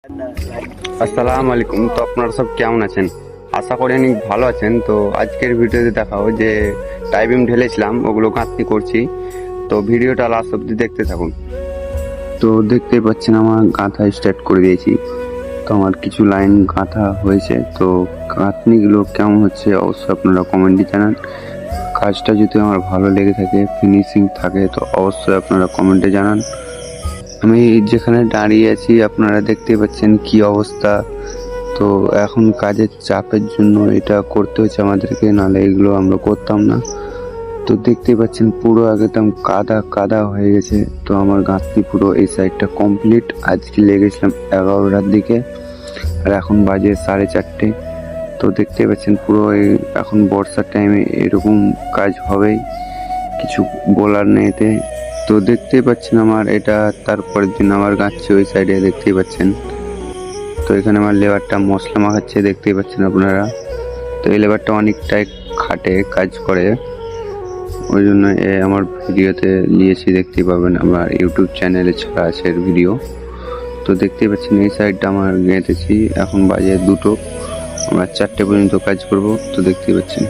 আসসালামু আলাইকুম। তো আপনারা সব কেমন আছেন? আশা করি অনেক ভালো আছেন। তো আজকের ভিডিওতে দেখাবো যে টাইবিম ঢেলেছিলাম, ওগুলো গাঁথনি করছি। তো ভিডিওটা লাস্ট অব্দি দেখতে থাকুন। তো দেখতে পাচ্ছেন আমার গাঁথা স্টার্ট করে দিয়েছি। তো আমার কিছু লাইন গাঁথা হয়েছে। তো গাঁথনিগুলো কেমন হচ্ছে অবশ্যই আপনারা কমেন্টে জানান। কাজটা যদি আমার ভালো লেগে থাকে, ফিনিশিং থাকে, তো অবশ্যই আপনারা কমেন্টে জানান। আমি যেখানে দাঁড়িয়ে আছি আপনারা দেখতে পাচ্ছেন কি অবস্থা। তো এখন কাজের চাপের জন্য এটা করতে হচ্ছে আমাদেরকে, নাহলে এগুলো আমরা করতাম না। তো দেখতেই পাচ্ছেন পুরো একদম কাদা কাদা হয়ে গেছে। তো আমার গাঁথনি পুরো এই সাইডটা কমপ্লিট। আজকে লেগেছিলাম 11টার দিকে, আর এখন বাজে 4:30। তো দেখতেই পাচ্ছেন পুরো এখন বর্ষার টাইমে এরকম কাজ হবেই, কিছু বলার নেই এতে। তো দেখতেই পাচ্ছেন আমার এটা তারপরের দিন আমার গাঁথছে ওই সাইডে, দেখতেই পাচ্ছেন। তো এখানে আমার লেবারটা মশলা মাখাচ্ছে, দেখতেই পাচ্ছেন আপনারা। তো এই লেবারটা অনেকটাই খাটে, কাজ করে, ওই জন্য আমার ভিডিওতে নিয়েছি, দেখতেই পাবেন আমার ইউটিউব চ্যানেলে ছাড়া আছে এর ভিডিও। তো দেখতেই পাচ্ছেন এই সাইডটা আমার গেঁথেছি। এখন বাজে 2টো, আমরা 4টে পর্যন্ত কাজ করব। তো দেখতেই পাচ্ছেন।